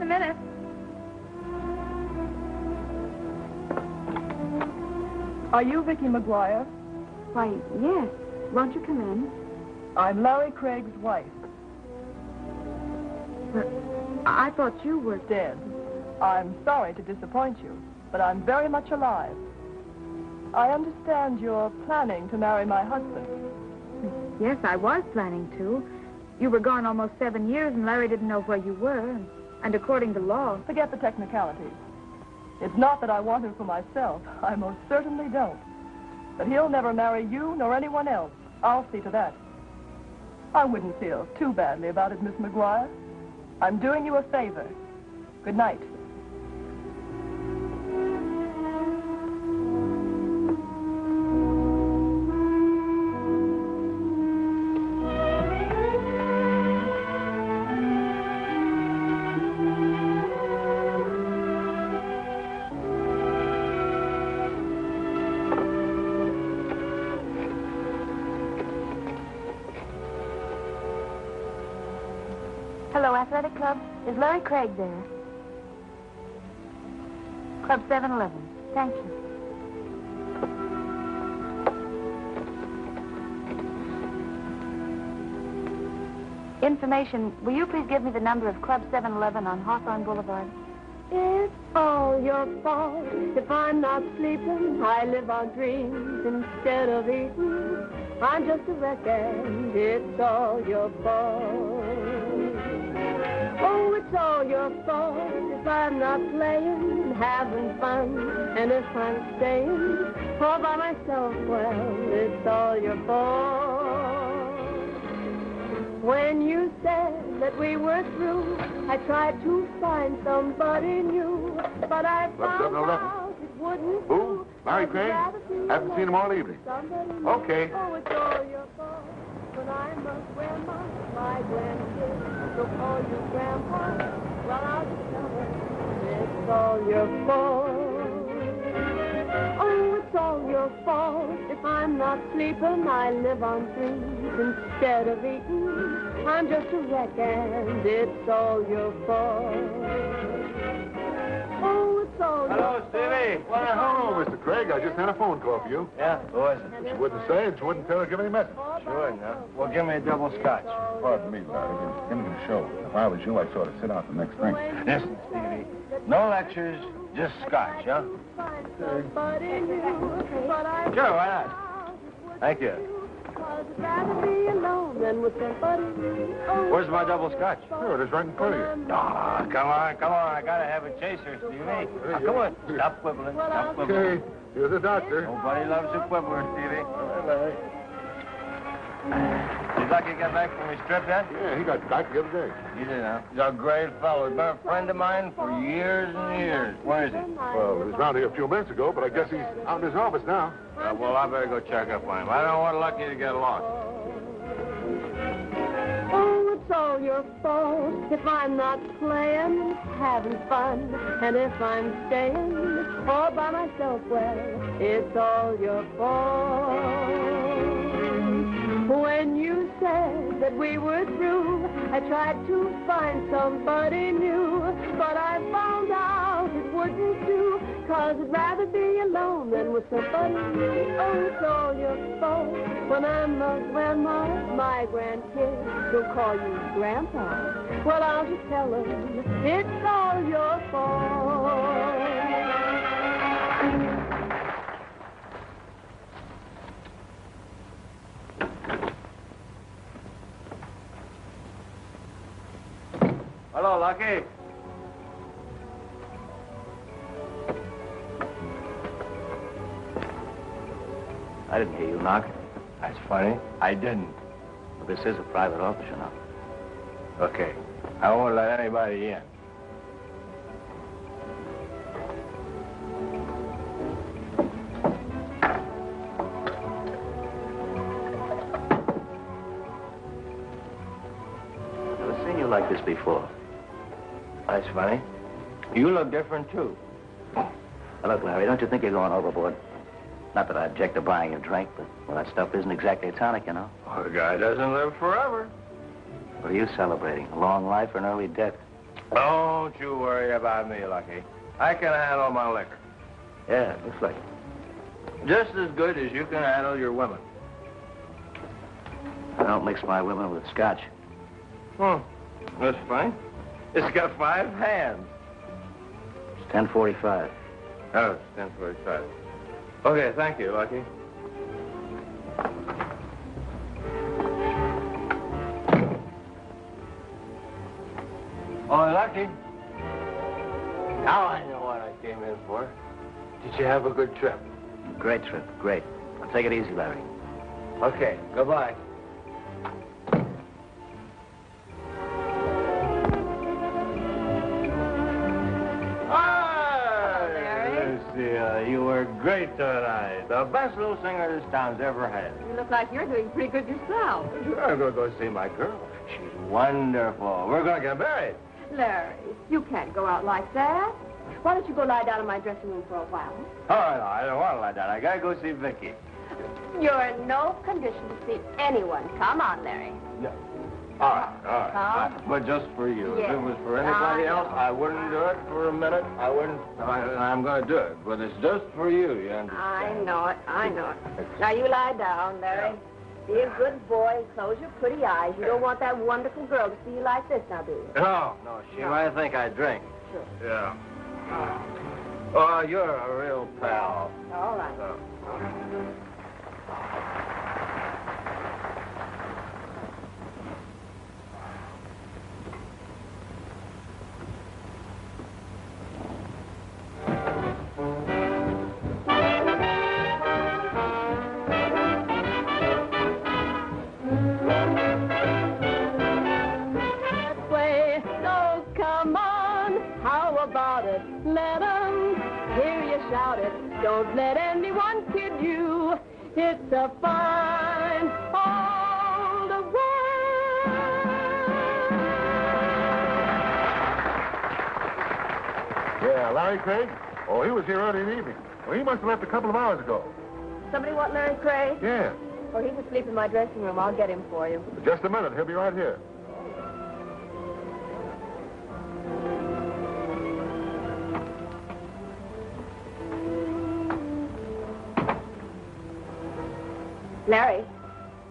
minute. Are you Vicky McGuire? Why, yes. Won't you come in? I'm Larry Craig's wife. But I thought you were Dead. I'm sorry to disappoint you, but I'm very much alive. I understand you're planning to marry my husband. Yes, I was planning to. You were gone almost 7 years, and Larry didn't know where you were. And according to law... Forget the technicalities. It's not that I want him for myself. I most certainly don't. But he'll never marry you nor anyone else. I'll see to that. I wouldn't feel too badly about it, Miss McGuire. I'm doing you a favor. Good night. Hello, Athletic Club. Is Larry Craig there? Club 711. Thank you. Information. Will you please give me the number of Club 711 on Hawthorne Boulevard? It's all your fault if I'm not sleeping. I live on dreams instead of eating. I'm just a wreck and it's all your fault. Oh, it's all your fault if I'm not playing, having fun, and if I'm staying all by myself, well, it's all your fault. When you said that we were through, I tried to find somebody new, but I found out it wouldn't do. Who? Larry Craig? Haven't seen him all evening. Okay. Oh, it's all your fault when I must wear my grandkids. So call you Grandpa, well, I'll just tell her it's all your fault. Oh, it's all your fault if I'm not sleeping. I live on dreams instead of eating. I'm just a wreck and it's all your fault. Oh, it's all Hello, your Stevie. fault. Hello, Mr. Craig. I just had a phone call for you. Yeah, who is it? She wouldn't say and she wouldn't tell her to give any message. Sure, no. Well, give me a double scotch. Pardon me, Larry. Give me the show. If I was you, I'd sort of sit out the next drink. Listen, Stevie. No lectures, just scotch, huh? Sure, why not? Thank you. Where's my double scotch? Here, it is right in front of you. Oh, come on. I gotta have a chaser, Stevie. Now, come on. Stop quibbling. Okay, you're the doctor. Nobody loves a quibbler, Stevie. All right, Larry. Did Lucky get back from his trip yet? Yeah, he got back the other day. He did, huh? He's a great fellow. He's been a friend of mine for years and years. Where is he? Well, he was around here a few minutes ago, but I guess he's out in his office now. Well, I better go check up on him. I don't want Lucky to get lost. Oh, it's all your fault if I'm not playing, having fun, and if I'm staying all by myself, well, it's all your fault. When you said that we were through, I tried to find somebody new, but I found out it wouldn't do, 'cause I'd rather be alone than with somebody new. Oh, it's all your fault when my grandkids will call you Grandpa. Well, I'll just tell them it's all your fault. Hello, Lucky. I didn't hear you knock. That's funny. I didn't. But this is a private office, you know. Okay. I won't let anybody in. I've never seen you like this before. That's funny. You look different, too. Now, look, Larry, don't you think you're going overboard? Not that I object to buying a drink, but, well, that stuff isn't exactly tonic, you know. Well, the guy doesn't live forever. What are you celebrating? A long life or an early death? Don't you worry about me, Lucky. I can handle my liquor. Yeah, it looks like it. Just as good as you can handle your women. I don't mix my women with scotch. That's fine. It's got 5 hands. It's 10:45. Oh, it's 10:45. Okay, thank you, Lucky. Oh, Lucky. Now I know what I came in for. Did you have a good trip? Great trip, great. Now take it easy, Larry. Okay, goodbye. You were great tonight. The best little singer this town's ever had. You look like you're doing pretty good yourself. Sure, I'm going to go see my girl. She's wonderful. We're going to get married. Larry, you can't go out like that. Why don't you go lie down in my dressing room for a while? Oh, no, I don't want to lie down. I got to go see Vicky. You're in no condition to see anyone. Come on, Larry. No. All right. But just for you. Yes. If it was for anybody else, I wouldn't do it for a minute. I wouldn't. I'm going to do it. But it's just for you, you understand? I know it. Now, you lie down, Larry. Be a good boy and close your pretty eyes. You don't want that wonderful girl to see you like this, now, do you? No. She might think I drink. Sure. Yeah. Oh, you're a real pal. All right. Let 'em hear you shout it. Don't let anyone kid you. It's a fine old world. Yeah, Larry Craig? Oh, he was here early in the evening. Well, he must have left a couple of hours ago. Somebody want Larry Craig? Yeah. Oh, he's asleep in my dressing room. I'll get him for you. Just a minute. He'll be right here.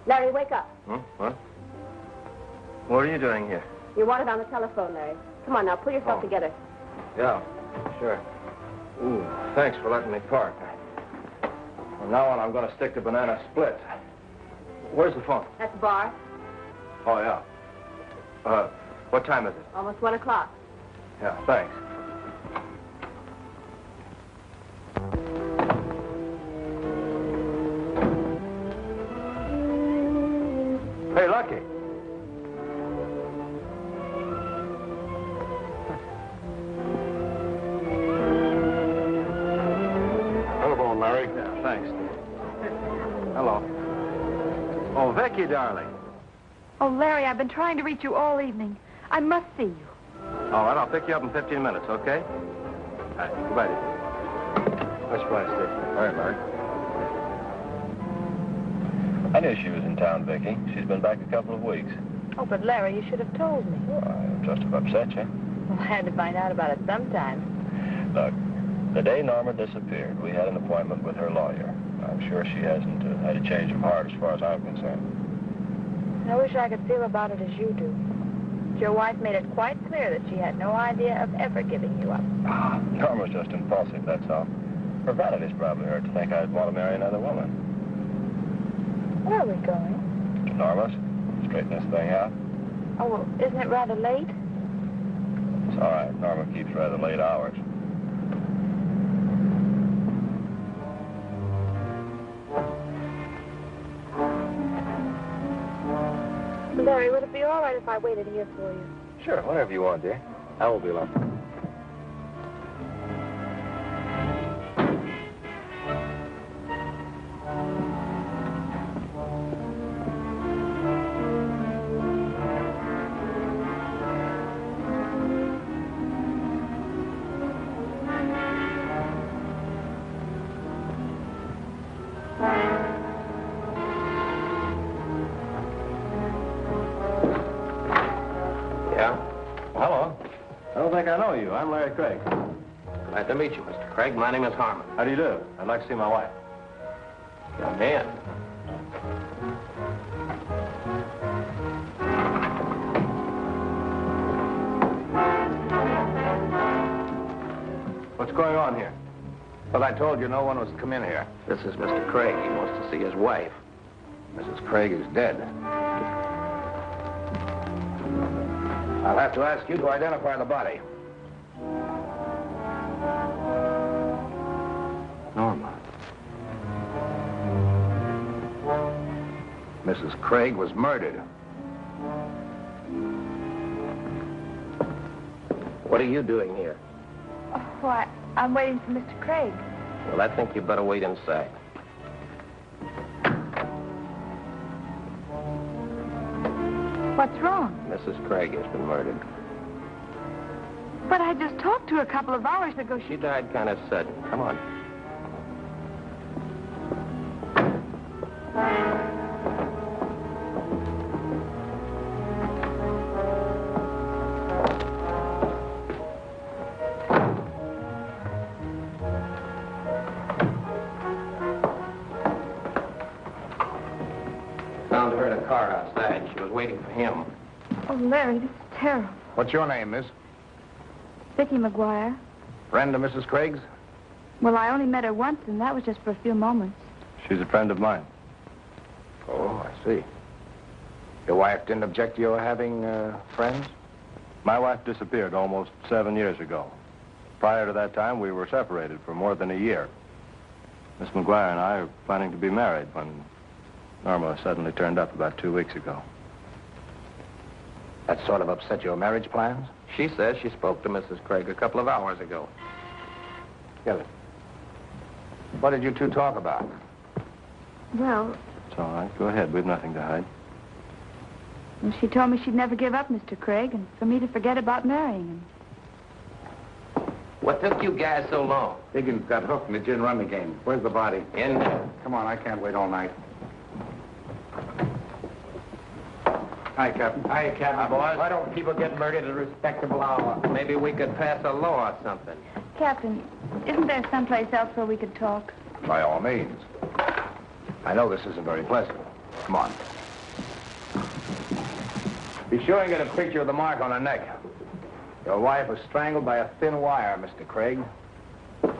Larry, wake up. What? What are you doing here? You're wanted on the telephone, Larry. Come on now, pull yourself together. Yeah, sure. Ooh, thanks for letting me park. From now on, I'm going to stick to banana splits. Where's the phone? At the bar. Oh, yeah. What time is it? Almost 1 o'clock. Yeah, thanks. Hey, Lucky. Telephone, Larry. Yeah, thanks. Hello. Oh, Vicky, darling. Oh, Larry, I've been trying to reach you all evening. I must see you. All right, I'll pick you up in 15 minutes, okay? All right, goodbye, dear. Much obliged, Steve. All right, Larry. I knew she was in town, Vicky. She's been back a couple of weeks. Oh, but Larry, you should have told me. Well, I just have upset you. Well, I had to find out about it sometime. Look, the day Norma disappeared, we had an appointment with her lawyer. I'm sure she hasn't had a change of heart as far as I'm concerned. I wish I could feel about it as you do. Your wife made it quite clear that she had no idea of ever giving you up. Norma's just impulsive, that's all. Her vanity's probably hurt to think I'd want to marry another woman. Where are we going? Norma's. Straighten this thing out. Oh, well, isn't it rather late? It's all right. Norma keeps rather late hours. Larry, would it be all right if I waited here for you? Sure, whatever you want, dear. I will be long. I'm Larry Craig. Glad to meet you, Mr. Craig. My name is Harmon. How do you do? I'd like to see my wife. Young man. What's going on here? Well, I told you no one was to come in here. This is Mr. Craig. He wants to see his wife. Mrs. Craig is dead. I'll have to ask you to identify the body. Norma. Mrs. Craig was murdered. What are you doing here? Oh, why, I'm waiting for Mr. Craig. Well, I think you better wait inside. What's wrong? Mrs. Craig has been murdered. But I just talked to her a couple of hours ago. She died kind of sudden. Come on. Found her in a car outside. She was waiting for him. Oh, Larry, this is terrible. What's your name, miss? Vicky McGuire. Friend of Mrs. Craig's? Well, I only met her once, and that was just for a few moments. She's a friend of mine. Oh, I see. Your wife didn't object to your having friends? My wife disappeared almost 7 years ago. Prior to that time, we were separated for more than a year. Miss McGuire and I are planning to be married when Norma suddenly turned up about 2 weeks ago. That sort of upset your marriage plans? She says she spoke to Mrs. Craig a couple of hours ago. Get it. What did you two talk about? Well, It's all right. Go ahead. We've nothing to hide. she told me she'd never give up Mr. Craig, and for me to forget about marrying him. What took you guys so long? Higgins got hooked in the gin rummy game. Where's the body? In there. Come on, I can't wait all night. Hi, Captain. Hi, Captain. Boys. Why don't people get murdered at a respectable hour? Maybe we could pass a law or something. Captain, isn't there someplace else where we could talk? By all means. I know this isn't very pleasant. Come on. Be sure and get a picture of the mark on her neck. Your wife was strangled by a thin wire, Mr. Craig. All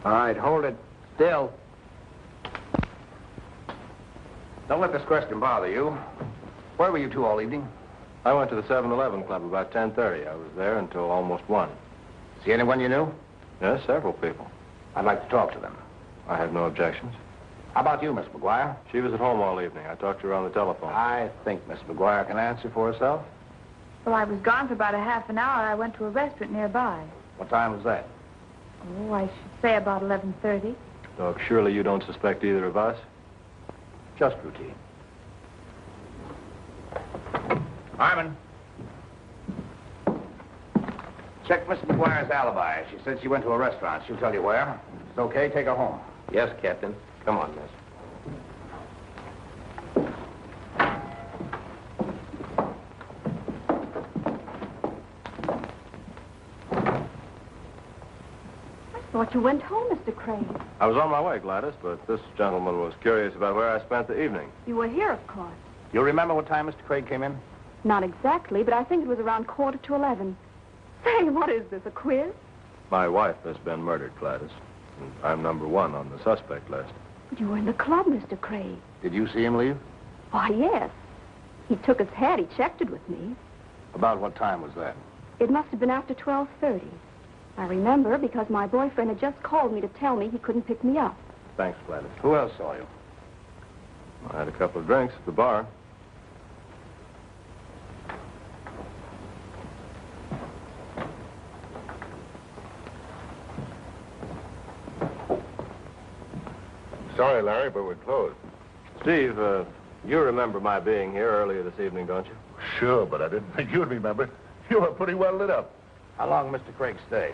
right, hold it still. Don't let this question bother you. Where were you two all evening? I went to the 7-Eleven club about 10:30. I was there until almost 1. See anyone you knew? Yes, several people. I'd like to talk to them. I have no objections. How about you, Miss McGuire? She was at home all evening. I talked to her on the telephone. I think Miss McGuire can answer for herself. Well, I was gone for about a half an hour. I went to a restaurant nearby. What time was that? Oh, I should say about 11:30. Doc, surely you don't suspect either of us? Just routine. Harmon. Check Miss McGuire's alibi. She said she went to a restaurant. She'll tell you where. It's okay. Take her home. Yes, Captain. Come on, miss. I thought you went home, Mr. Craig. I was on my way, Gladys, but this gentleman was curious about where I spent the evening. You were here, of course. You remember what time Mr. Craig came in? Not exactly, but I think it was around 11:15. Say, what is this, a quiz? My wife has been murdered, Gladys. And I'm number 1 on the suspect list. But you were in the club, Mr. Craig. Did you see him leave? Why, yes. He took his hat. He checked it with me. About what time was that? It must have been after 12:30. I remember because my boyfriend had just called me to tell me he couldn't pick me up. Thanks, Gladys. Who else saw you? I had a couple of drinks at the bar. Sorry, Larry, but we're closed. Steve, you remember my being here earlier this evening, don't you? Sure, but I didn't think you'd remember. You were pretty well lit up. How long Mr. Craig stay?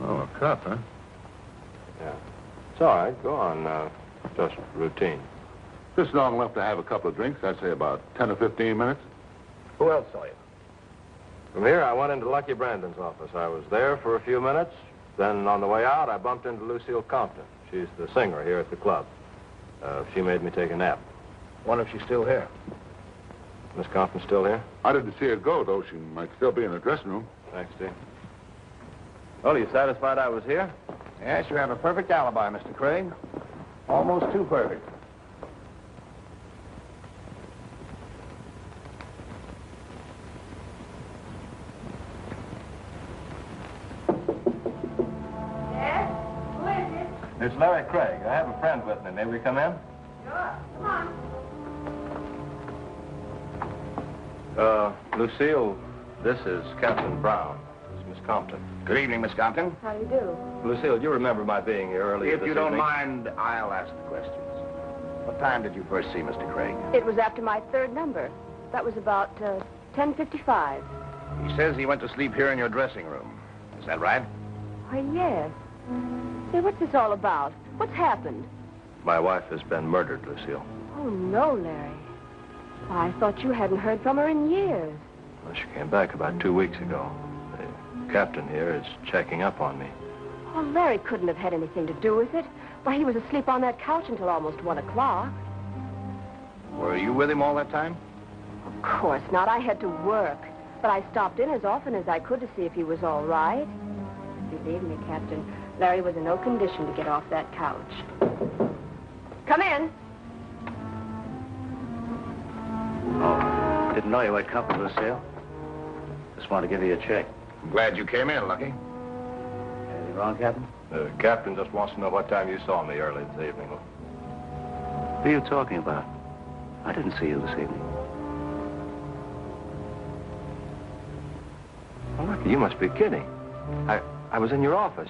Oh, a cup, huh? Yeah. It's all right. Go on. Just routine. Just long enough to have a couple of drinks. I'd say about 10 or 15 minutes. Who else saw you? From here, I went into Lucky Brandon's office. I was there for a few minutes. Then on the way out, I bumped into Lucille Compton. She's the singer here at the club. She made me take a nap. Wonder if she's still here. Miss Compton still here? I didn't see her go, though. She might still be in the dressing room. Thanks, Steve. Well, are you satisfied I was here? Yes, you have a perfect alibi, Mr. Craig. Almost too perfect. Yes? Who is it? It's Larry Craig. I have a friend with me. May we come in? Sure. Come on. Lucille, this is Captain Brown. This is Miss Compton. Good evening, Miss Compton. How do you do? Lucille, you remember my being here earlier If this you don't evening? mind, I'll ask the questions. What time did you first see Mr. Craig? It was after my third number. That was about 10:55. He says he went to sleep here in your dressing room. Is that right? Why, yes. Say, what's this all about? What's happened? My wife has been murdered, Lucille. Oh, no, Larry. I thought you hadn't heard from her in years. Well, she came back about 2 weeks ago. The captain here is checking up on me. Oh, Larry couldn't have had anything to do with it. Why, he was asleep on that couch until almost 1 o'clock. Were you with him all that time? Of course not. I had to work. But I stopped in as often as I could to see if he was all right. Believe me, Captain, Larry was in no condition to get off that couch. Come in. Oh, didn't know you had company, Lucille. Just wanted to give you a check. I'm glad you came in, Lucky. Anything wrong, Captain? The captain just wants to know what time you saw me early this evening. Who are you talking about? I didn't see you this evening. Well, Lucky, you must be kidding. I was in your office.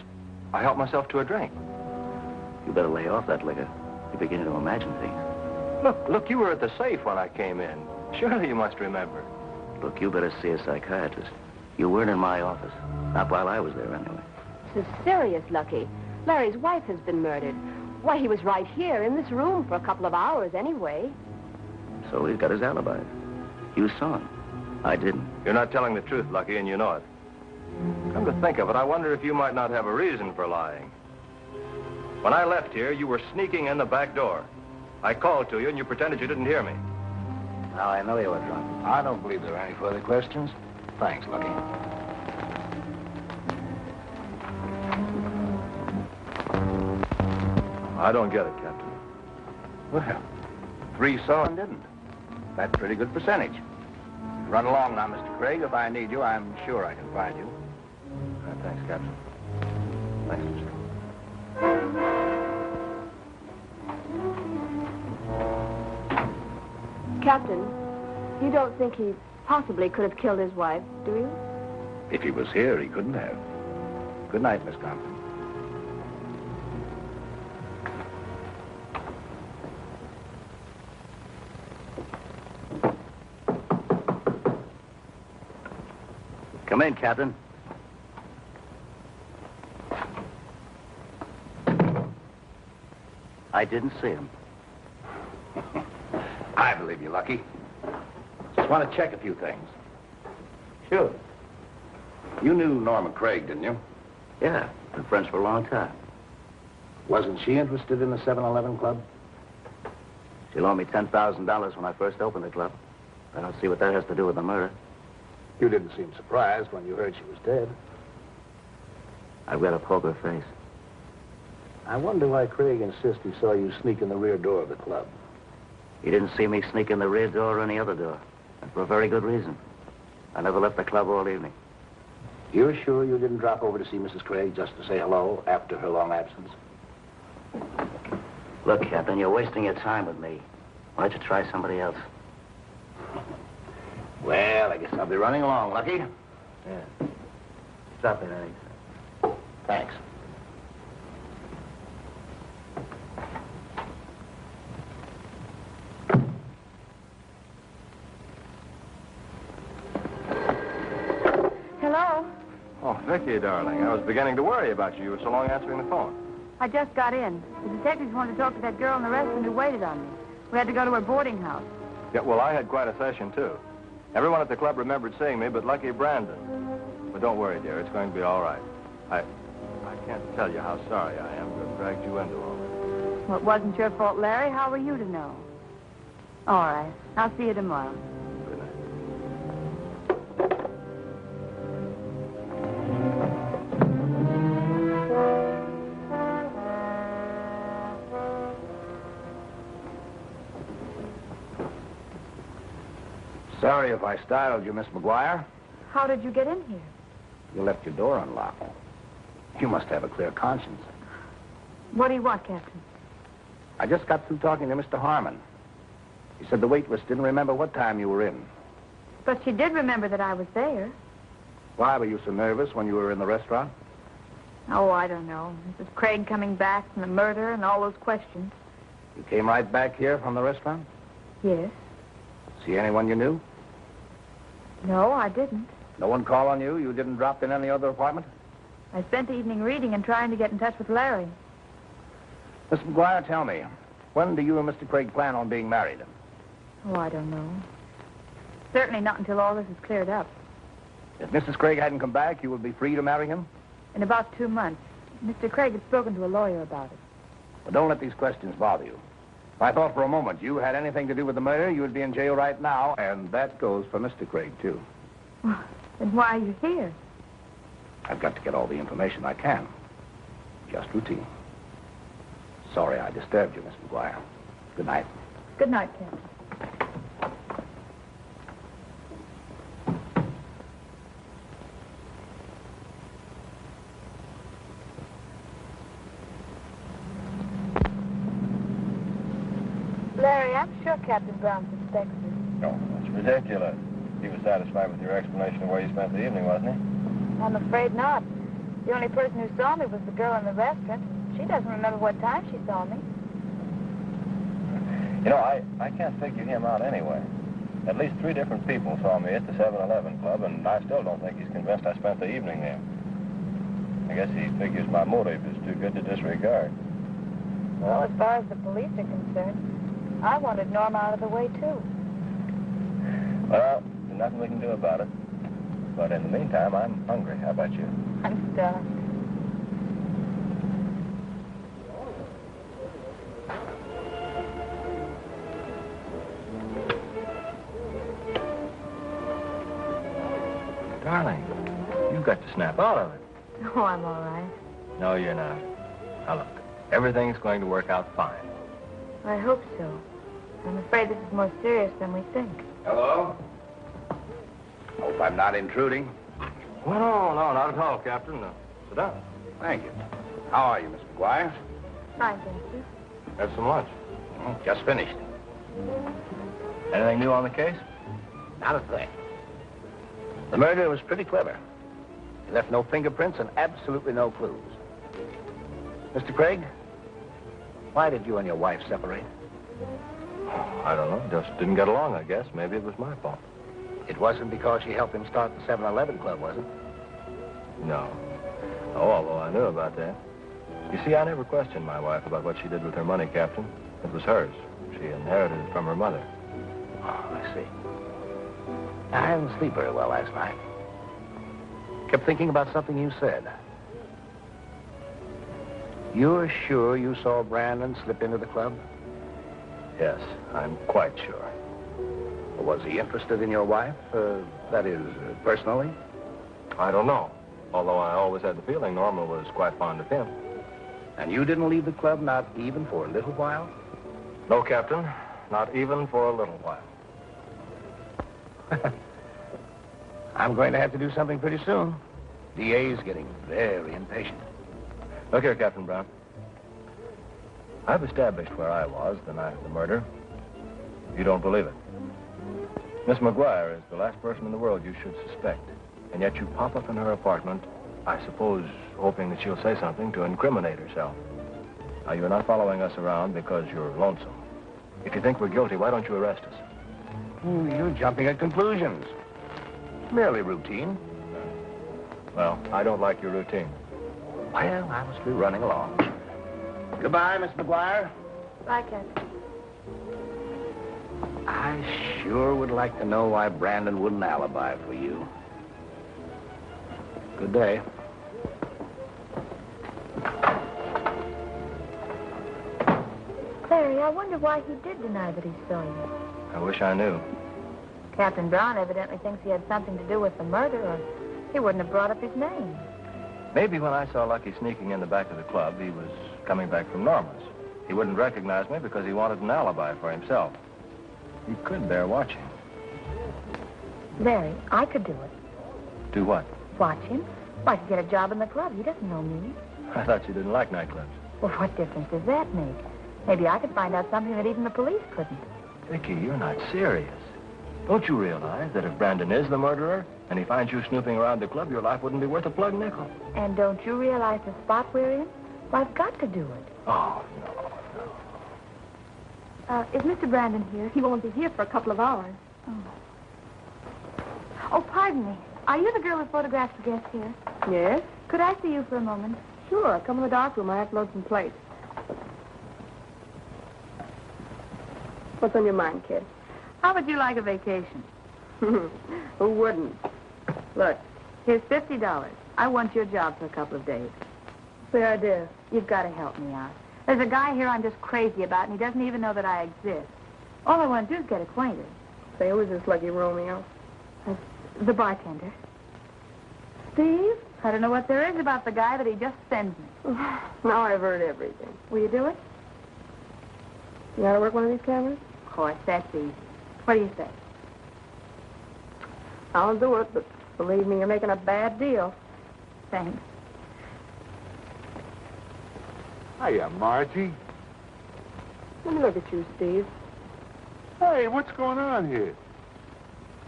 I helped myself to a drink. You better lay off that liquor. You're beginning to imagine things. Look, you were at the safe when I came in. Surely you must remember. Look, you better see a psychiatrist. You weren't in my office. Not while I was there, anyway. This is serious, Lucky. Larry's wife has been murdered. Why, he was right here in this room for a couple of hours anyway. So he's got his alibi. You saw him. I didn't. You're not telling the truth, Lucky, and you know it. Come to think of it, I wonder if you might not have a reason for lying. When I left here, you were sneaking in the back door. I called to you, and you pretended you didn't hear me. Now I know you were drunk. I don't believe there are any further questions. Thanks, Lucky. I don't get it, Captain. Well, 3 saw and didn't. That's a pretty good percentage. Run along now, Mr. Craig. If I need you, I'm sure I can find you. Thanks, Captain. Thanks, Mr. Captain, you don't think he possibly could have killed his wife, do you? If he was here, he couldn't have. Good night, Miss Compton. Come in, Captain. I didn't see him. I believe you, Lucky. Just want to check a few things. Sure. You knew Norma Craig, didn't you? Yeah, been friends for a long time. Wasn't she interested in the 7-Eleven club? She loaned me $10,000 when I first opened the club. I don't see what that has to do with the murder. You didn't seem surprised when you heard she was dead. I've got a poker face. I wonder why Craig insists he saw you sneak in the rear door of the club. He didn't see me sneak in the rear door or any other door. And for a very good reason. I never left the club all evening. You're sure you didn't drop over to see Mrs. Craig just to say hello after her long absence? Look, Captain, you're wasting your time with me. Why don't you try somebody else? Well, I guess I'll be running along, Lucky. Yeah. Drop it, Eddie. Thanks. Hello? Oh, Vicky, darling, I was beginning to worry about you. You were so long answering the phone. I just got in. The detectives wanted to talk to that girl in the restaurant who waited on me. We had to go to her boarding house. Yeah, well, I had quite a session, too. Everyone at the club remembered seeing me, but lucky Brandon. But don't worry, dear. It's going to be all right. I can't tell you how sorry I am to have dragged you into all this. Well, it wasn't your fault, Larry. How were you to know? All right. I'll see you tomorrow. Good night. Sorry if I startled you, Miss McGuire. How did you get in here? You left your door unlocked. You must have a clear conscience. What do you want, Captain? I just got through talking to Mr. Harmon. He said the waitress didn't remember what time you were in. But she did remember that I was there. Why were you so nervous when you were in the restaurant? Oh, I don't know. Mrs. Craig coming back from the murder and all those questions. You came right back here from the restaurant? Yes. See anyone you knew? No, I didn't. No one called on you? You didn't drop in any other apartment? I spent the evening reading and trying to get in touch with Larry. Miss McGuire, tell me, when do you and Mr. Craig plan on being married? Oh, I don't know. Certainly not until all this is cleared up. If Mrs. Craig hadn't come back, you would be free to marry him? In about 2 months. Mr. Craig had spoken to a lawyer about it. But don't let these questions bother you. If I thought for a moment you had anything to do with the murder, you would be in jail right now, and that goes for Mr. Craig, too. Well, then why are you here? I've got to get all the information I can. Just routine. Sorry I disturbed you, Miss McGuire. Good night. Good night, Captain. Larry, I'm sure Captain Brown suspects us. No, that's ridiculous. He was satisfied with your explanation of where you spent the evening, wasn't he? I'm afraid not. The only person who saw me was the girl in the restaurant. She doesn't remember what time she saw me. You know, I can't figure him out anyway. At least 3 different people saw me at the 7-Eleven club, and I still don't think he's convinced I spent the evening there. I guess he figures my motive is too good to disregard. Well, as far as the police are concerned, I wanted Norma out of the way, too. Well, there's nothing we can do about it. But in the meantime, I'm hungry. How about you? I'm starved. Darling, you've got to snap out of it. Oh, I'm all right. No, you're not. Now, look, everything's going to work out fine. I hope so. I'm afraid this is more serious than we think. Hello? Hope I'm not intruding. Well, no, not at all, Captain. Sit down. Thank you. How are you, Miss McGuire? Fine, thank you. Have some lunch. Just finished. Anything new on the case? Not a thing. The murder was pretty clever. He left no fingerprints and absolutely no clues. Mr. Craig, why did you and your wife separate? I don't know. Just didn't get along, I guess. Maybe it was my fault. It wasn't because she helped him start the 7-Eleven club, was it? No. Oh, although I knew about that. You see, I never questioned my wife about what she did with her money, Captain. It was hers. She inherited it from her mother. Oh, I see. I didn't sleep very well last night. Kept thinking about something you said. You're sure you saw Brandon slip into the club? Yes, I'm quite sure. Was he interested in your wife? That is, personally? I don't know. Although I always had the feeling Norma was quite fond of him. And you didn't leave the club, not even for a little while? No, Captain. Not even for a little while. I'm going to have to do something pretty soon. DA's getting very impatient. Look here, Captain Brown. I've established where I was the night of the murder. You don't believe it. Miss McGuire is the last person in the world you should suspect. And yet you pop up in her apartment, I suppose, hoping that she'll say something to incriminate herself. Now, you're not following us around because you're lonesome. If you think we're guilty, why don't you arrest us? You're jumping at conclusions. Merely routine. Well, I don't like your routine. Well, I must be running along. Goodbye, Miss McGuire. Bye, Captain. I sure would like to know why Brandon wouldn't alibi for you. Good day. Larry, I wonder why he did deny that he saw you. I wish I knew. Captain Brown evidently thinks he had something to do with the murder, or he wouldn't have brought up his name. Maybe when I saw Lucky sneaking in the back of the club, he was coming back from Norman's. He wouldn't recognize me because he wanted an alibi for himself. He could bear watching. Larry, I could do it. Do what? Watch him. Well, I could get a job in the club. He doesn't know me. I thought you didn't like nightclubs. Well, what difference does that make? Maybe I could find out something that even the police couldn't. Vicky, you're not serious. Don't you realize that if Brandon is the murderer and he finds you snooping around the club, your life wouldn't be worth a plug nickel? And don't you realize the spot we're in? Well, I've got to do it. Oh, no. Is Mr. Brandon here? He won't be here for a couple of hours. Oh, pardon me. Are you the girl who photographed the guest here? Yes? Could I see you for a moment? Sure. Come in the dark room. I have to load some plates. What's on your mind, kid? How would you like a vacation? Who wouldn't? Look, here's $50. I want your job for a couple of days. The idea. You've got to help me out. There's a guy here I'm just crazy about, and he doesn't even know that I exist. All I want to do is get acquainted. Say, who is this Lucky Romeo? The bartender. Steve? I don't know what there is about the guy that he just sends me. Now I've heard everything. Will you do it? You know how to work one of these cameras? Of course, that's easy. What do you say? I'll do it, but believe me, you're making a bad deal. Thanks. Hiya, Margie. Let me look at you, Steve. Hey, what's going on here?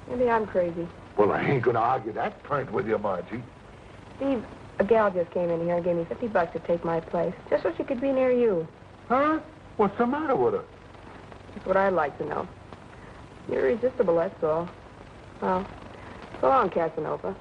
Maybe I'm crazy. Well, I ain't gonna argue that point with you, Margie. Steve, a gal just came in here and gave me $50 to take my place, just so she could be near you. Huh? What's the matter with her? That's what I'd like to know. You're irresistible, that's all. Well, so long, Casanova.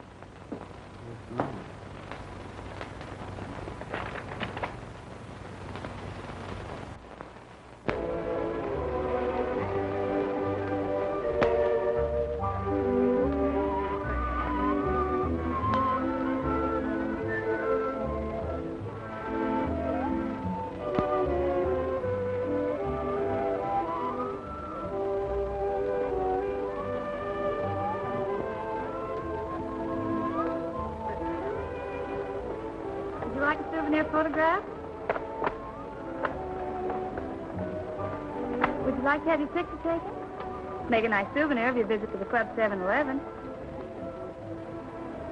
Photograph? Would you like to have your picture taken? Make a nice souvenir of your visit to the Club 7-Eleven.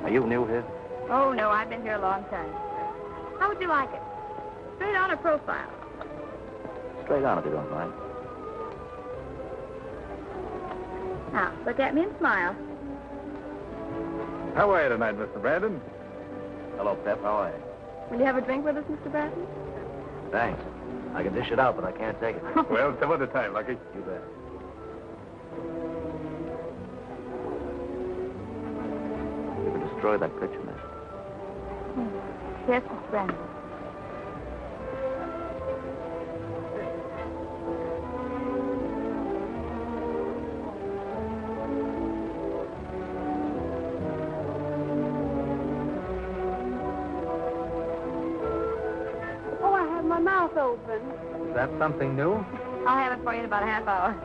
Are you new here? Oh, no, I've been here a long time. How would you like it? Straight on or profile? Straight on, if you don't mind. Now, look at me and smile. How are you tonight, Mr. Brandon? Hello, Pep. How are you? Will you have a drink with us, Mr. Bratton? Thanks. I can dish it out, but I can't take it. Well, some other time, Lucky. You bet. You can destroy that picture, miss. Yes, Mr. Brandon. Mouth open. Is that something new? I'll have it for you in about a half hour.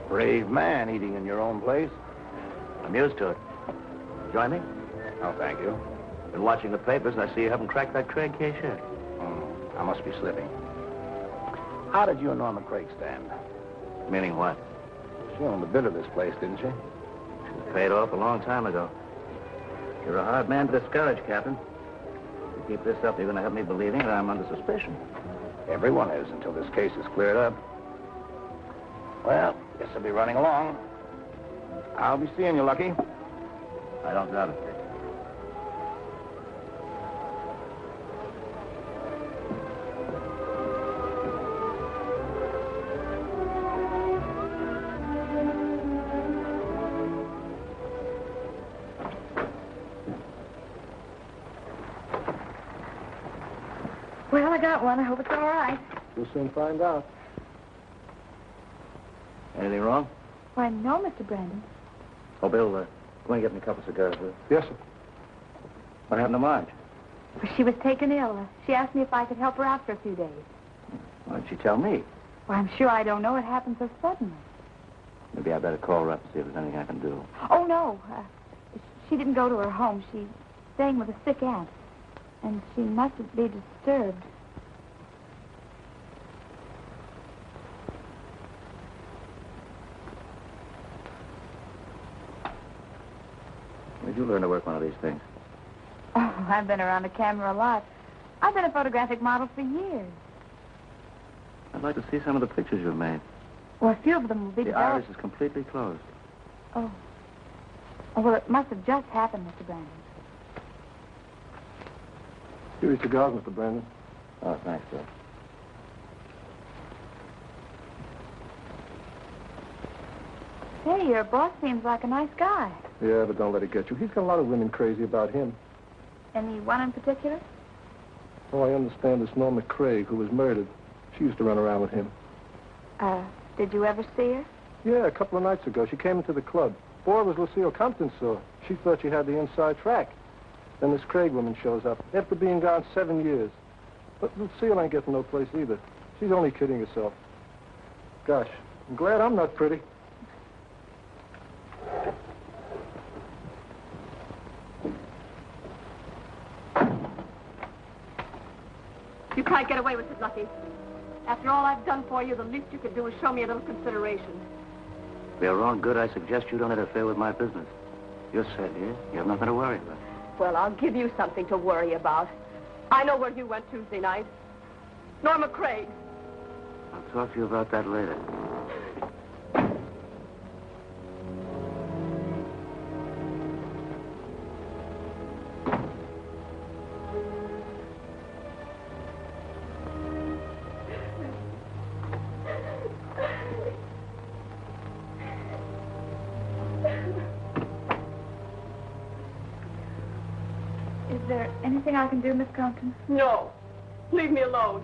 Brave man eating in your own place. I'm used to it. Join me? Oh, thank you. Been watching the papers, and I see you haven't cracked that Craig case yet. I must be slipping. How did you and Norma Craig stand? Meaning what? She owned a bit of this place, didn't she? She was paid off a long time ago. You're a hard man to discourage, Captain. If you keep this up, you're going to have me believing that I'm under suspicion. Everyone is until this case is cleared up. Well, guess I'll be running along. I'll be seeing you, Lucky. I don't doubt it. got one. I hope it's all right. We'll soon find out. Anything wrong? Why, no, Mr. Brandon. Oh, Bill, go and get me a couple of cigars, will you? Yes, sir. What happened to Marge? Well, she was taken ill. She asked me if I could help her out for a few days. Why didn't she tell me? Well, I'm sure I don't know. It happened so suddenly. Maybe I better call her up and see if there's anything I can do. Oh, no. She didn't go to her home. She's staying with a sick aunt. And she mustn't be disturbed. When did you learn to work one of these things? Oh, I've been around the camera a lot. I've been a photographic model for years. I'd like to see some of the pictures you've made. Well, a few of them will be The iris is completely closed. Oh. Oh, well, it must have just happened, Mr. Brandon. Here are your cigars, Mr. Brandon. Oh, thanks, Bill. Say, your boss seems like a nice guy. Yeah, but don't let it get you. He's got a lot of women crazy about him. Any one in particular? Oh, I understand this Norma Craig, who was murdered. She used to run around with him. Did you ever see her? Yeah, a couple of nights ago. She came into the club. Boy, was Lucille Compton saw her. She thought she had the inside track. Then this Craig woman shows up, after being gone 7 years. But Lucille ain't getting no place either. She's only kidding herself. Gosh, I'm glad I'm not pretty. You can't get away with it, Lucky. After all I've done for you, the least you could do is show me a little consideration. If you're wrong good, I suggest you don't interfere with my business. You're set here. You have nothing to worry about. Well, I'll give you something to worry about. I know where you went Tuesday night. Norma Craig. I'll talk to you about that later. Is there anything I can do, Miss Compton? No. Leave me alone.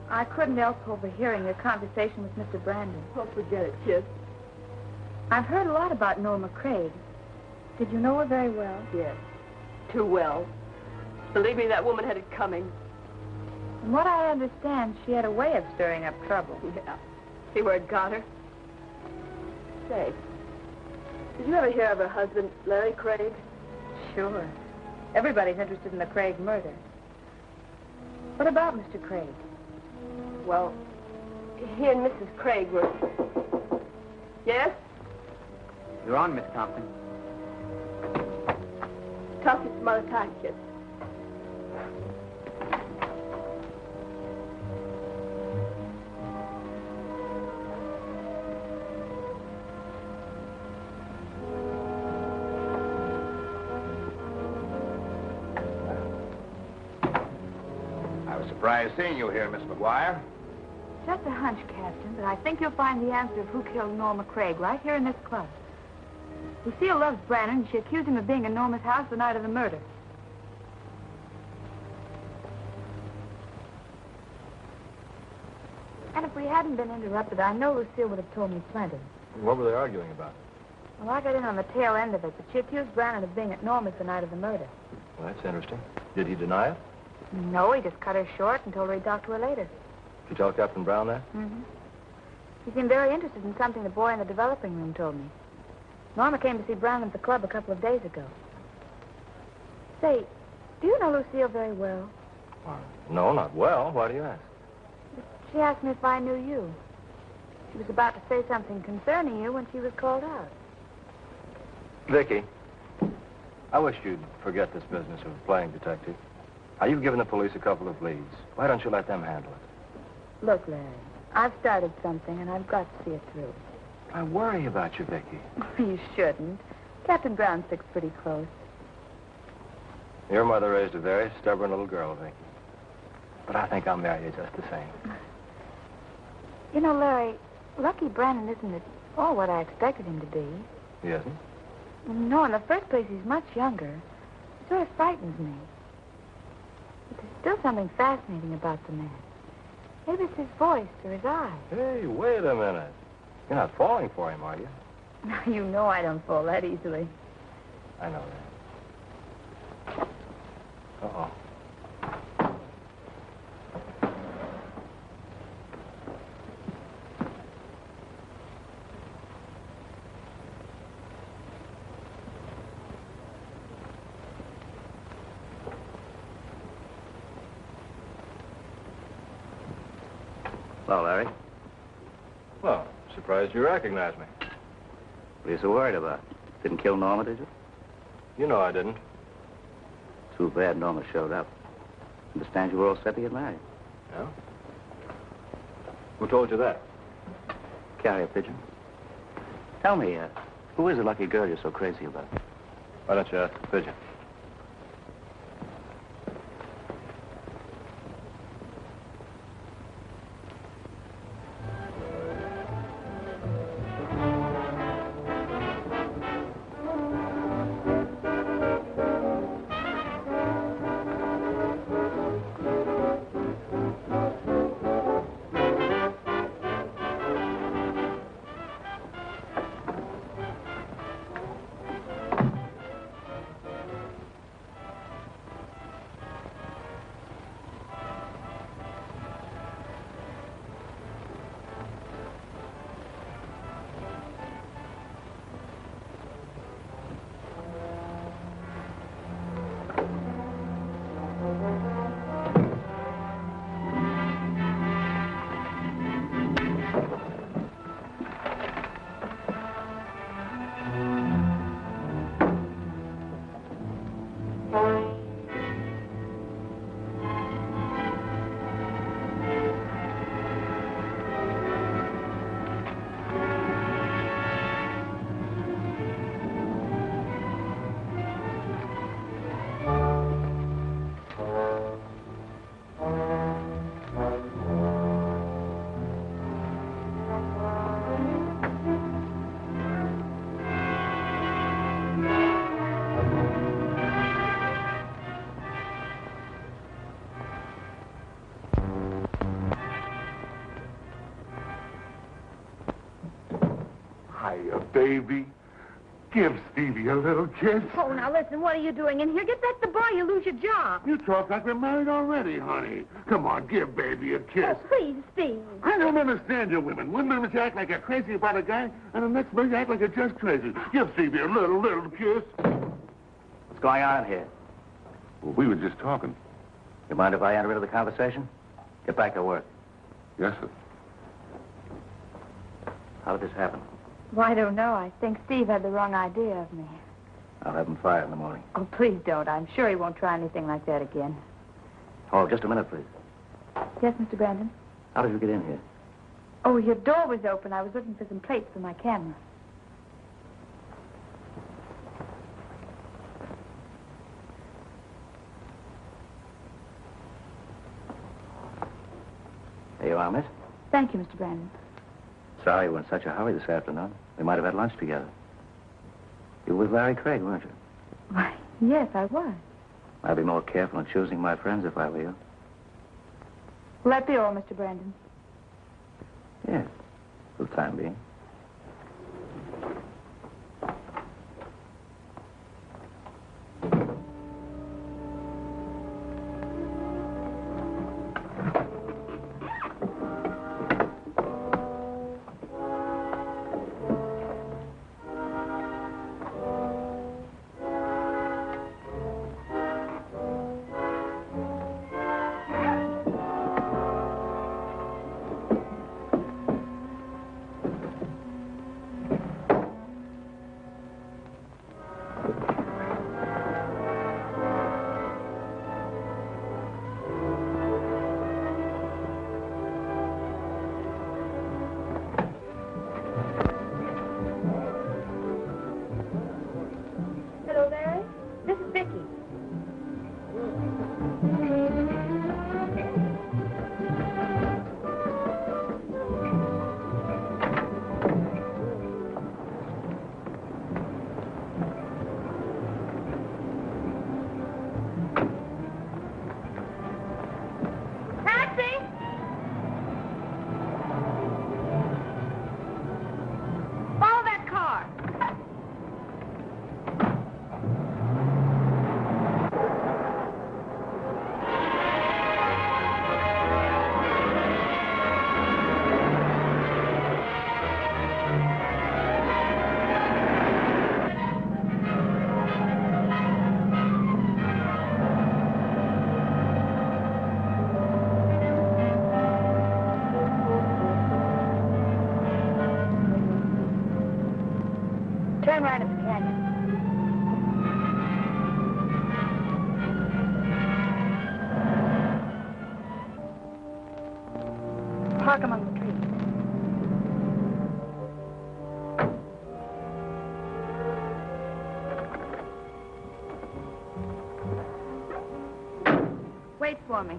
I couldn't help overhearing your conversation with Mr. Brandon. Oh, forget it, kid. I've heard a lot about Norma Craig. Did you know her very well? Yes. Too well. Believe me, that woman had it coming. From what I understand, she had a way of stirring up trouble. Yeah. See where it got her? Say, did you ever hear of her husband, Larry Craig? Sure. Everybody's interested in the Craig murder. What about Mr. Craig? Well, he and Mrs. Craig were... Yes? You're on, Miss Compton. Talk to you some other time, kid. Surprised seeing you here, Miss McGuire. Just a hunch, Captain, but I think you'll find the answer of who killed Norma Craig right here in this club. Lucille loves Brandon, and she accused him of being in Norma's house the night of the murder. And if we hadn't been interrupted, I know Lucille would have told me plenty. What were they arguing about? Well, I got in on the tail end of it, but she accused Brandon of being at Norma's the night of the murder. Well, that's interesting. Did he deny it? No, he just cut her short and told her he'd talk to her later. Did you tell Captain Brown that? Mm-hmm. He seemed very interested in something the boy in the developing room told me. Norma came to see Brown at the club a couple of days ago. Say, do you know Lucille very well? No, not well. Why do you ask? She asked me if I knew you. She was about to say something concerning you when she was called out. Vicky, I wish you'd forget this business of playing detective. Now, you've given the police a couple of leads. Why don't you let them handle it? Look, Larry, I've started something, and I've got to see it through. I worry about you, Vicky. You shouldn't. Captain Brown sticks pretty close. Your mother raised a very stubborn little girl, Vicky. But I think I'll marry you just the same. You know, Larry, Lucky Brandon isn't at all what I expected him to be. He isn't? No, in the first place, he's much younger. It sort of frightens me. Still something fascinating about the man. Maybe it's his voice or his eyes. Hey, wait a minute. You're not falling for him, are you? Now, you know I don't fall that easily. I know that. Uh-oh. Hello, Larry. Well, surprised you recognize me. What are you so worried about? Didn't kill Norma, did you? You know I didn't. Too bad Norma showed up. Understand you were all set to get married. Yeah? Who told you that? Carrier pigeon. Tell me, who is the lucky girl you're so crazy about? Why don't you ask the pigeon? Baby, give Stevie a little kiss. Oh, now listen, what are you doing in here? Get back to the bar, you lose your job. You talk like we're married already, honey. Come on, give baby a kiss. Oh, please, Steve. I don't understand you women. One minute you act like you're crazy about a guy, and the next minute you act like you're just crazy. Give Stevie a little kiss. What's going on here? Well, we were just talking. You mind if I enter into the conversation? Get back to work. Yes, sir. How did this happen? Well, I don't know. I think Steve had the wrong idea of me. I'll have him fired in the morning. Oh, please don't. I'm sure he won't try anything like that again. Oh, just a minute, please. Yes, Mr. Brandon? How did you get in here? Oh, your door was open. I was looking for some plates for my camera. There you are, miss. Thank you, Mr. Brandon. Sorry you were in such a hurry this afternoon. We might have had lunch together. You were with Larry Craig, weren't you? Why, yes, I was. I'd be more careful in choosing my friends if I were you. Will that be all, Mr. Brandon? Yes, for the time being. Turn right at the canyon. Park among the trees. Wait for me.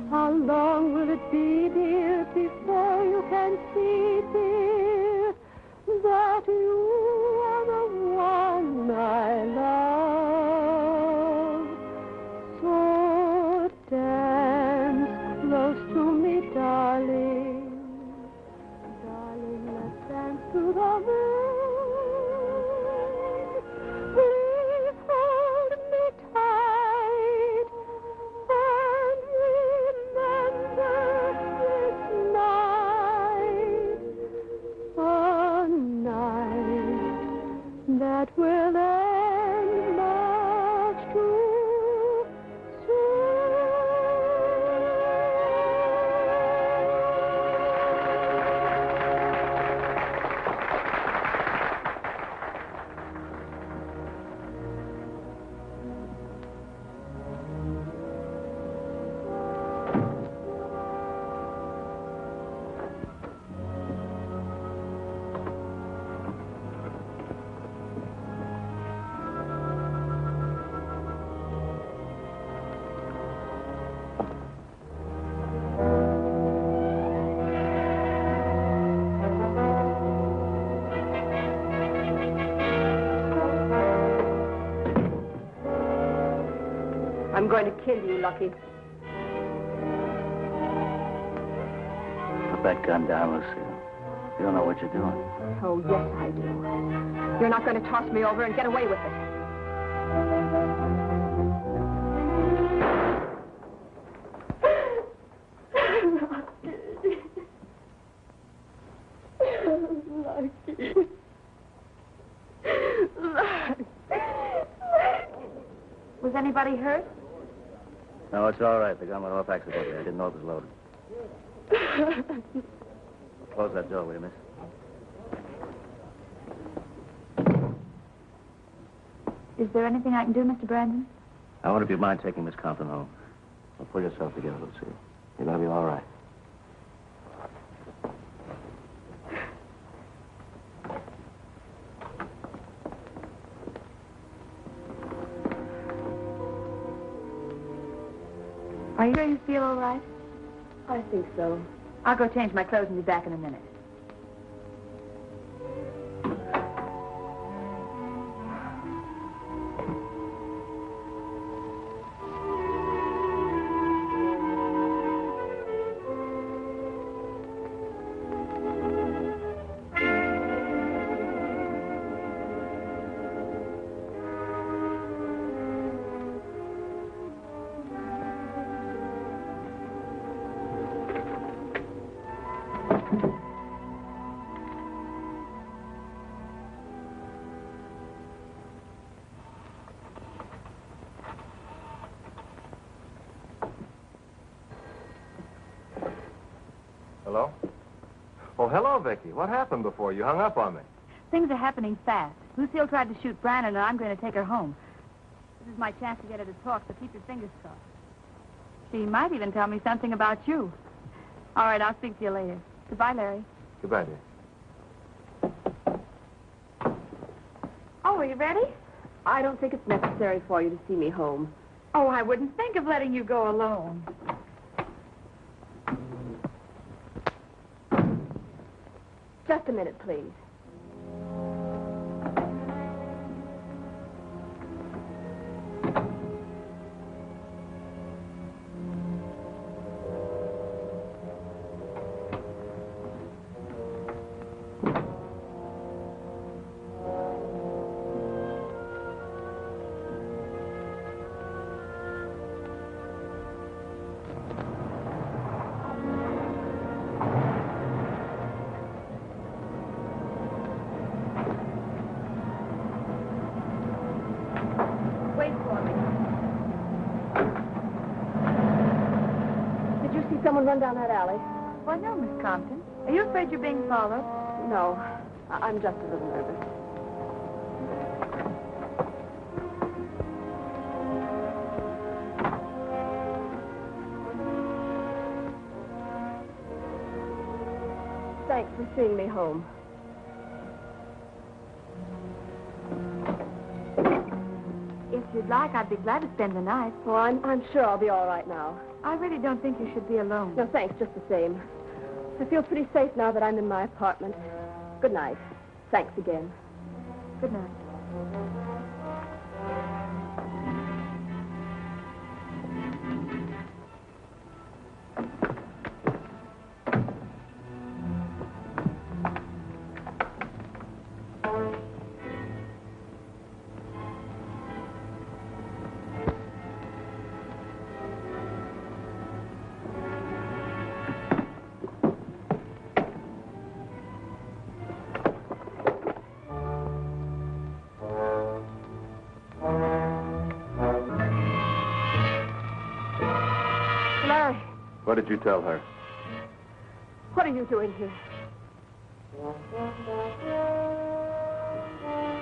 How long will it be, dear, before you can see, dear, that you are the one I love? So dance close to me, darling. Darling, let's dance to the moon. Please hold me tight and remember this night, a night that will end much too I'm going to kill you, Lucky. Put that gun down, Lucille. You don't know what you're doing. Oh, yes, I do. You're not going to toss me over and get away with it. Was anybody hurt? No, it's all right. The gun went off accidentally. I didn't know it was loaded. Close that door, will you, miss? Is there anything I can do, Mr. Brandon? I wonder if you'd mind taking Miss Compton home. Well, pull yourself together, Lucille. You're going to be all right. Are you sure you feel all right? I think so. I'll go change my clothes and be back in a minute. Hello? Oh, hello, Vicky. What happened before you hung up on me? Things are happening fast. Lucille tried to shoot Brandon, and I'm going to take her home. This is my chance to get her to talk, so keep your fingers crossed. She might even tell me something about you. All right, I'll speak to you later. Goodbye, Larry. Goodbye, dear. Oh, are you ready? I don't think it's necessary for you to see me home. Oh, I wouldn't think of letting you go alone. Just a minute, please. Someone run down that alley? Well, no, Miss Compton. Are you afraid you're being followed? No. I'm just a little nervous. Thanks for seeing me home. If you'd like, I'd be glad to spend the night. Oh, I'm sure I'll be all right now. I really don't think you should be alone. No, thanks, just the same. I feel pretty safe now that I'm in my apartment. Good night. Thanks again. Good night. What did you tell her? What are you doing here?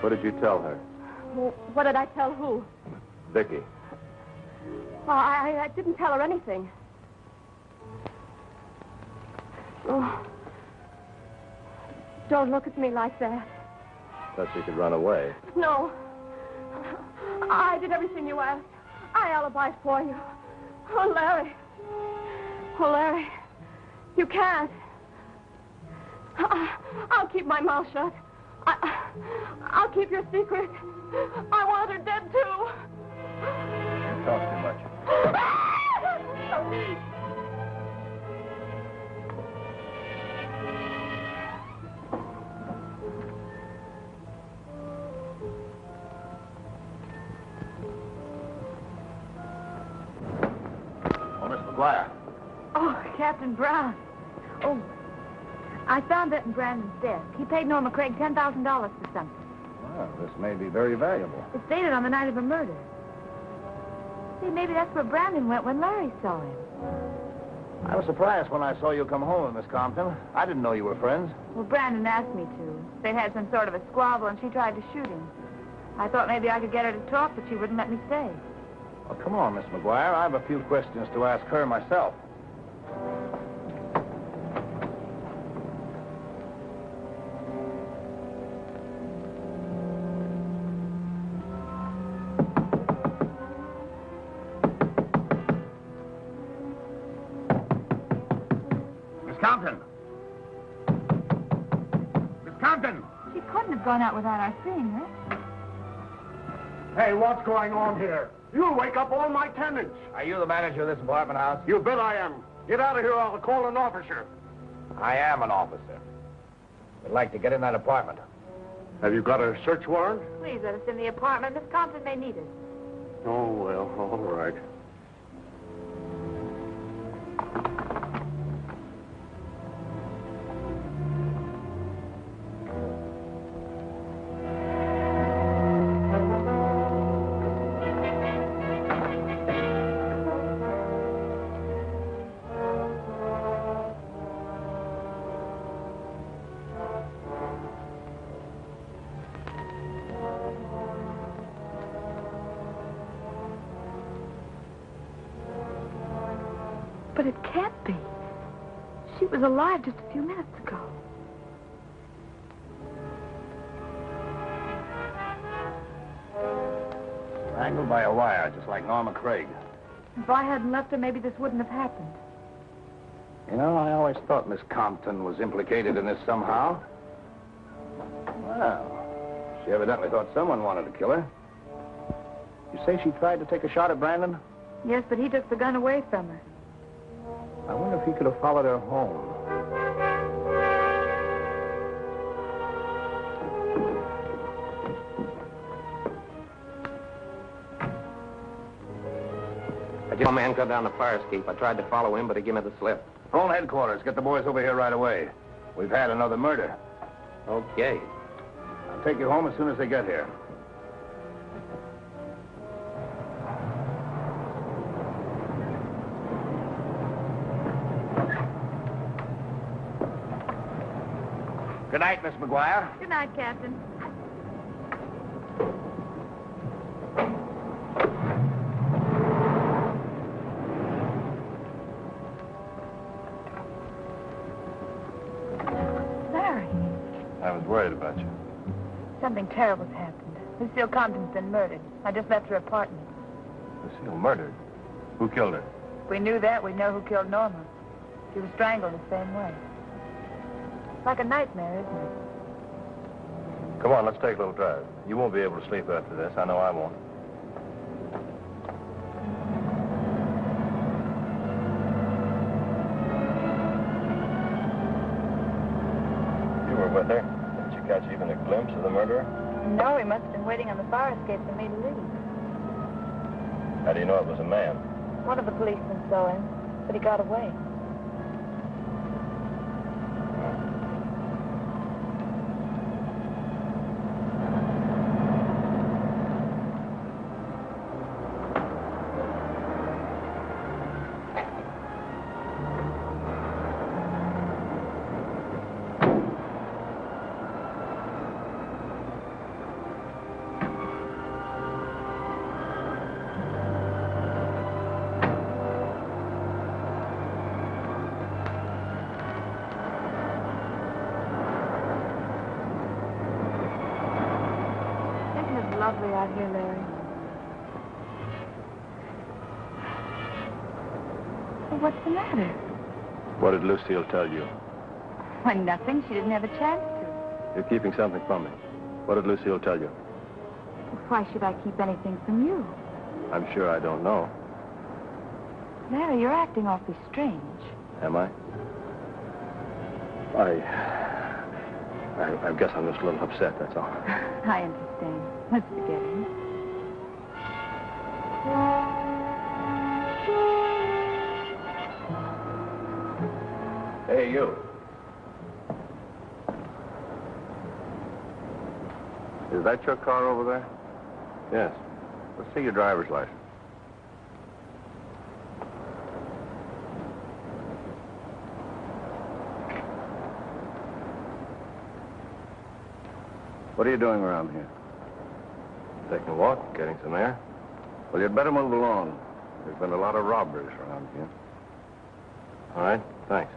What did you tell her? Well, what did I tell who? Vicky. Well, I didn't tell her anything. Oh. Don't look at me like that. Thought she could run away. No. I did everything you asked. I alibied for you. Oh, Larry. Oh, Larry, you can't. I'll keep my mouth shut. I'll keep your secret. I want her dead, too. You talk too much. Oh, Miss McGuire. Oh, Captain Brown. Oh, I found that in Brandon's desk. He paid Norma Craig $10,000 for something. Well, this may be very valuable. It's dated on the night of a murder. See, maybe that's where Brandon went when Larry saw him. I was surprised when I saw you come home, Miss Compton. I didn't know you were friends. Well, Brandon asked me to. They'd had some sort of a squabble, and she tried to shoot him. I thought maybe I could get her to talk, but she wouldn't let me stay. Well, come on, Miss McGuire. I have a few questions to ask her myself. Miss Compton. Miss Compton. She couldn't have gone out without our seeing her. Hey, what's going on here? You'll wake up all my tenants. Are you the manager of this apartment house? You bet I am. Get out of here or I'll call an officer. I am an officer. Would like to get in that apartment. Have you got a search warrant? Please let us in the apartment. Miss Compton may need us. Oh, well, all right. But it can't be. She was alive just a few minutes ago. Strangled by a wire, just like Norma Craig. If I hadn't left her, maybe this wouldn't have happened. You know, I always thought Miss Compton was implicated in this somehow. Well, she evidently thought someone wanted to kill her. You say she tried to take a shot at Brandon? Yes, but he took the gun away from her. I wonder if he could have followed her home. I just saw a man cut down the fire escape. I tried to follow him, but he gave me the slip. Phone headquarters. Get the boys over here right away. We've had another murder. Okay. I'll take you home as soon as they get here. Good night, Miss McGuire. Good night, Captain. Larry. I was worried about you. Something terrible's happened. Lucille Compton's been murdered. I just left her apartment. Lucille murdered? Who killed her? If we knew that, we'd know who killed Norma. She was strangled the same way. It's like a nightmare, isn't it? Come on, let's take a little drive. You won't be able to sleep after this. I know I won't. You were with her. Didn't you catch even a glimpse of the murderer? No, he must have been waiting on the fire escape for me to leave. How do you know it was a man? One of the policemen saw him, but he got away. Lovely out here, Larry. Well, what's the matter? What did Lucille tell you? Why, nothing. She didn't have a chance to. You're keeping something from me. What did Lucille tell you? Well, why should I keep anything from you? I'm sure I don't know. Larry, you're acting awfully strange. Am I? I guess I'm just a little upset, that's all. I understand. Let's forget it. Hey, you. Is that your car over there? Yes. Let's see your driver's license. What are you doing around here? Taking a walk, getting some air. Well, you'd better move along. There's been a lot of robberies around here. All right, thanks.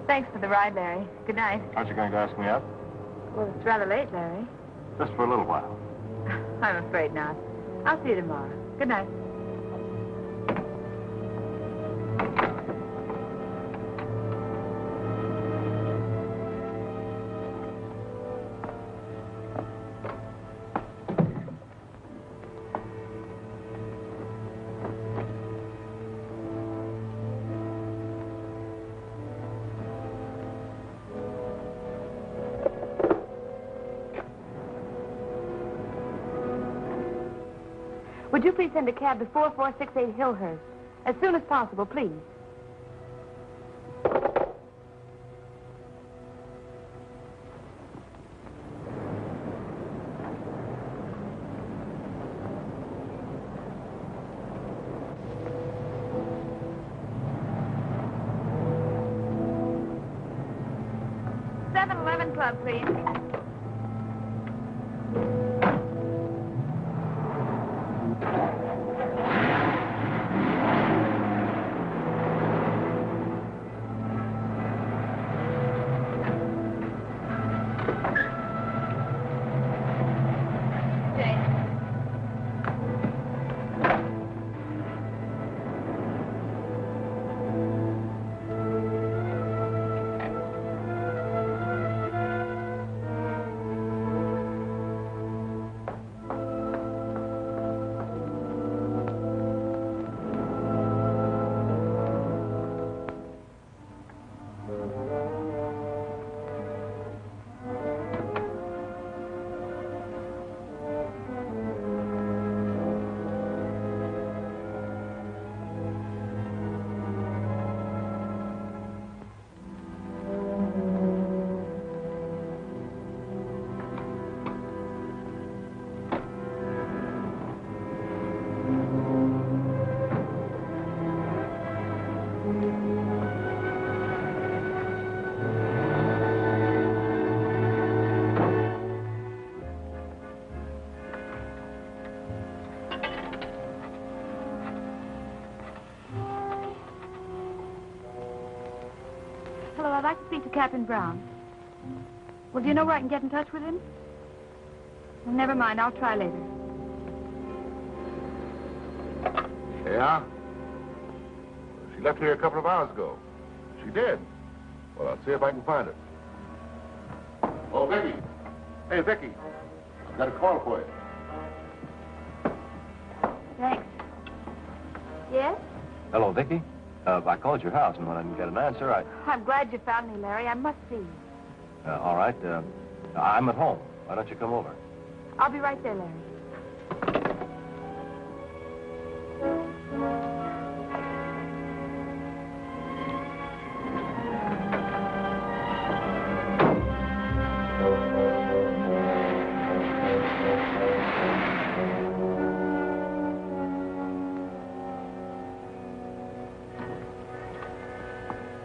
Thanks for the ride, Larry. Good night. Aren't you going to ask me out? Well, it's rather late, Larry. Just for a little while. I'm afraid not. I'll see you tomorrow. Good night. Would you please send a cab to 4468 Hillhurst? As soon as possible, please. 7-Eleven Club, please. Hello, I'd like to speak to Captain Brown. Well, do you know where I can get in touch with him? Well, never mind, I'll try later. Yeah? She left here a couple of hours ago. She did. Well, I'll see if I can find her. Oh, Vicky. Hey, Vicky. I've got a call for you. Thanks. Yes? Hello, Vicky. I called your house, and when I didn't get an answer, I'm glad you found me, Larry. I must see you. all right. I'm at home. Why don't you come over? I'll be right there, Larry.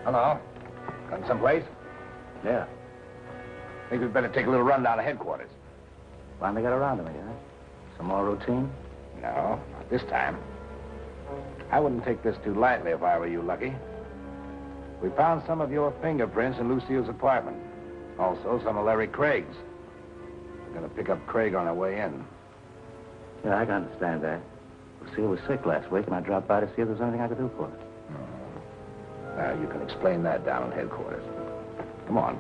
Hello. Come someplace? Yeah. Think we'd better take a little run down to headquarters. Finally got around to me, huh? Some more routine? No, not this time. I wouldn't take this too lightly if I were you, Lucky. We found some of your fingerprints in Lucille's apartment. Also, some of Larry Craig's. We're going to pick up Craig on our way in. Yeah, I can understand that. Lucille was sick last week, and I dropped by to see if there was anything I could do for her. Now, you can explain that down at headquarters. Come on.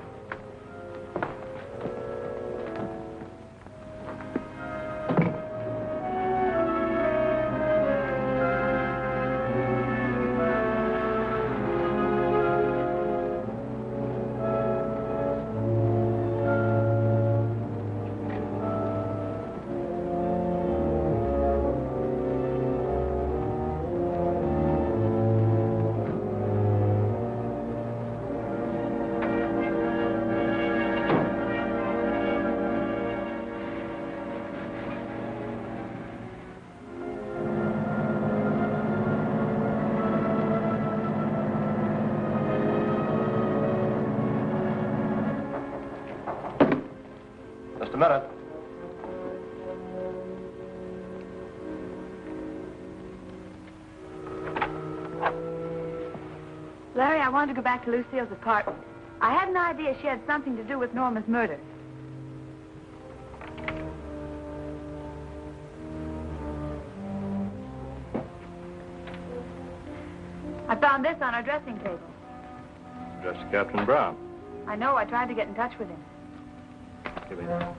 Just a minute. Larry, I wanted to go back to Lucille's apartment. I had an idea she had something to do with Norma's murder. I found this on her dressing table. Just Captain Brown. I know. I tried to get in touch with him. Give me that.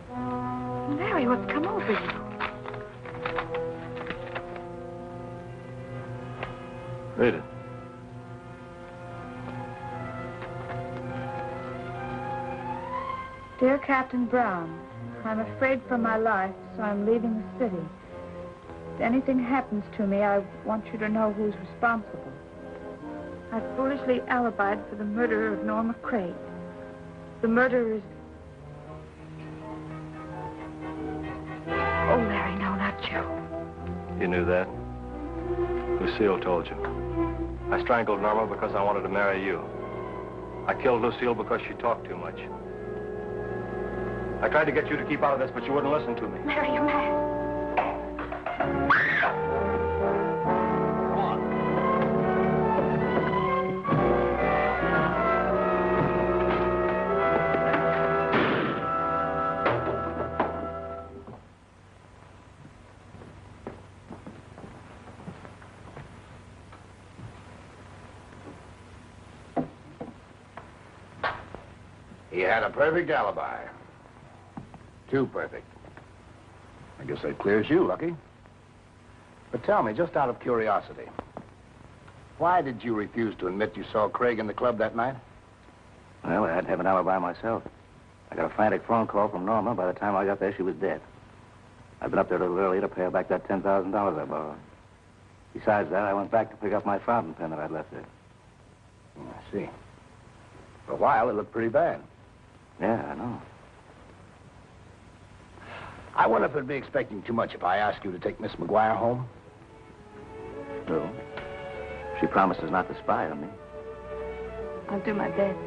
Larry, what's come over you? Read it. Dear Captain Brown, I'm afraid for my life, so I'm leaving the city. If anything happens to me, I want you to know who's responsible. I foolishly alibied for the murderer of Norma Craig. The murderer is... Oh, Larry, no, not you. You knew that? Lucille told you. I strangled Norma because I wanted to marry you. I killed Lucille because she talked too much. I tried to get you to keep out of this, but you wouldn't listen to me. Larry, you're mad. Come on. He had a perfect alibi. Too perfect. I guess that clears you, Lucky. But tell me, just out of curiosity, why did you refuse to admit you saw Craig in the club that night? Well, I had to have an alibi myself. I got a frantic phone call from Norma. By the time I got there, she was dead. I'd been up there a little early to pay her back that $10,000 I borrowed. Besides that, I went back to pick up my fountain pen that I'd left there. I see. For a while, it looked pretty bad. Yeah, I know. I wonder if it'd be expecting too much if I asked you to take Miss McGuire home. No. She promises not to spy on me. I'll do my best.